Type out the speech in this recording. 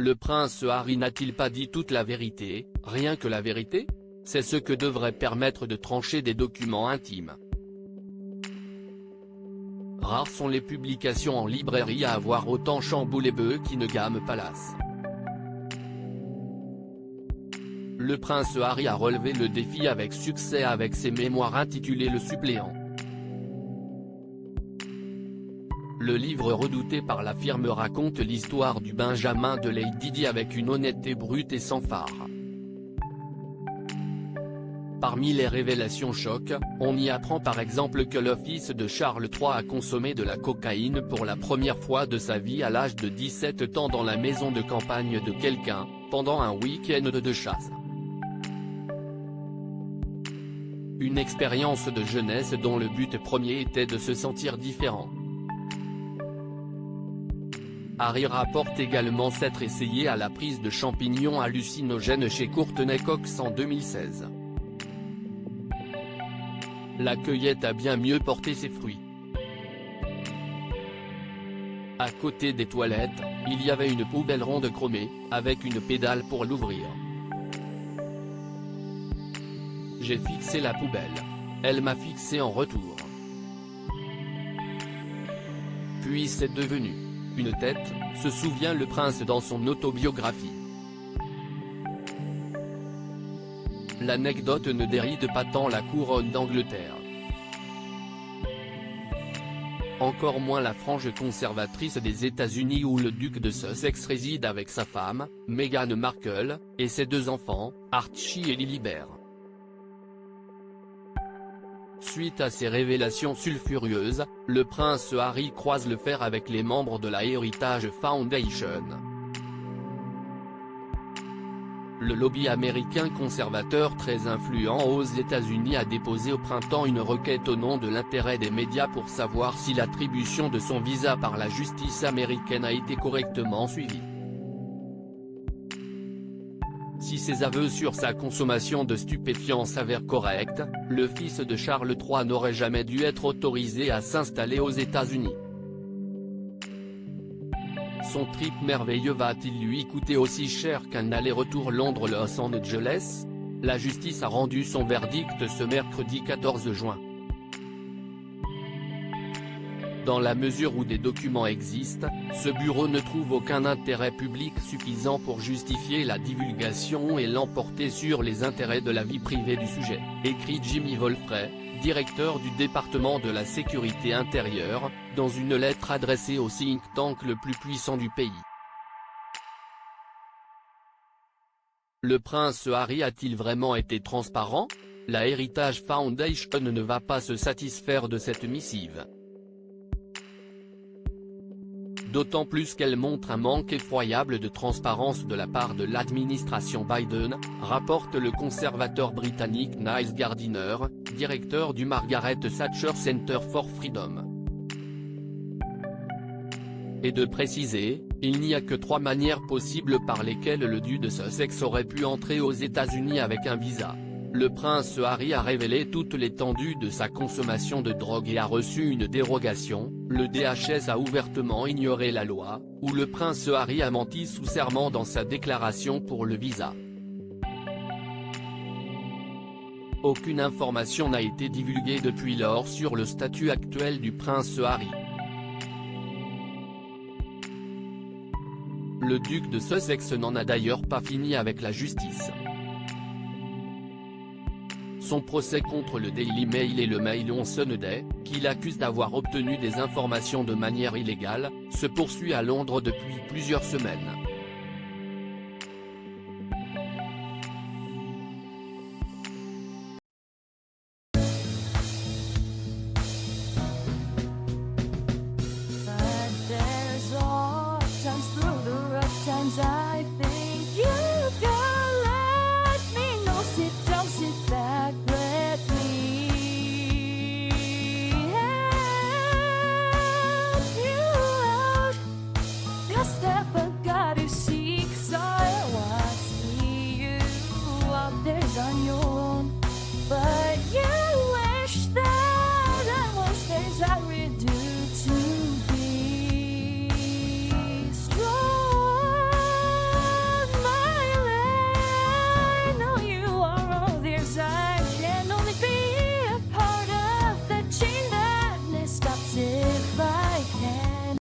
Le prince Harry n'a-t-il pas dit toute la vérité, rien que la vérité? C'est ce que devrait permettre de trancher des documents intimes. Rares sont les publications en librairie à avoir autant chamboulé Buckingham Palace. Le prince Harry a relevé le défi avec succès avec ses mémoires intitulées Le suppléant. Le livre redouté par la firme raconte l'histoire du Benjamin de Lady Di avec une honnêteté brute et sans fard. Parmi les révélations choc, on y apprend par exemple que le fils de Charles III a consommé de la cocaïne pour la première fois de sa vie à l'âge de 17 ans dans la maison de campagne de quelqu'un, pendant un week-end de chasse. Une expérience de jeunesse dont le but premier était de se sentir différent. Harry rapporte également s'être essayé à la prise de champignons hallucinogènes chez Courtney Cox en 2016. La cueillette a bien mieux porté ses fruits. À côté des toilettes, il y avait une poubelle ronde chromée, avec une pédale pour l'ouvrir. J'ai fixé la poubelle. Elle m'a fixé en retour. Puis c'est devenu une tête, se souvient le prince dans son autobiographie. L'anecdote ne déride pas tant la couronne d'Angleterre. Encore moins la frange conservatrice des États-Unis où le duc de Sussex réside avec sa femme, Meghan Markle, et ses deux enfants, Archie et Lilibert. Suite à ces révélations sulfureuses, le prince Harry croise le fer avec les membres de la Heritage Foundation. Le lobby américain conservateur très influent aux États-Unis a déposé au printemps une requête au nom de l'intérêt des médias pour savoir si l'attribution de son visa par la justice américaine a été correctement suivie. Si ses aveux sur sa consommation de stupéfiants s'avèrent corrects, le fils de Charles III n'aurait jamais dû être autorisé à s'installer aux États-Unis. Son trip merveilleux va-t-il lui coûter aussi cher qu'un aller-retour Londres-Los Angeles? La justice a rendu son verdict ce mercredi 14 juin. Dans la mesure où des documents existent, ce bureau ne trouve aucun intérêt public suffisant pour justifier la divulgation et l'emporter sur les intérêts de la vie privée du sujet, écrit Jimmy Wolfray, directeur du département de la sécurité intérieure, dans une lettre adressée au think tank le plus puissant du pays. Le prince Harry a-t-il vraiment été transparent? La Heritage Foundation ne va pas se satisfaire de cette missive. D'autant plus qu'elle montre un manque effroyable de transparence de la part de l'administration Biden, rapporte le conservateur britannique Niles Gardiner, directeur du Margaret Thatcher Center for Freedom. Et de préciser, il n'y a que 3 manières possibles par lesquelles le duc de Sussex aurait pu entrer aux États-Unis avec un visa. Le prince Harry a révélé toute l'étendue de sa consommation de drogue et a reçu une dérogation, le DHS a ouvertement ignoré la loi, ou le prince Harry a menti sous serment dans sa déclaration pour le visa. Aucune information n'a été divulguée depuis lors sur le statut actuel du prince Harry. Le duc de Sussex n'en a d'ailleurs pas fini avec la justice. Son procès contre le Daily Mail et le Mail on Sunday, qu'il accuse d'avoir obtenu des informations de manière illégale, se poursuit à Londres depuis plusieurs semaines.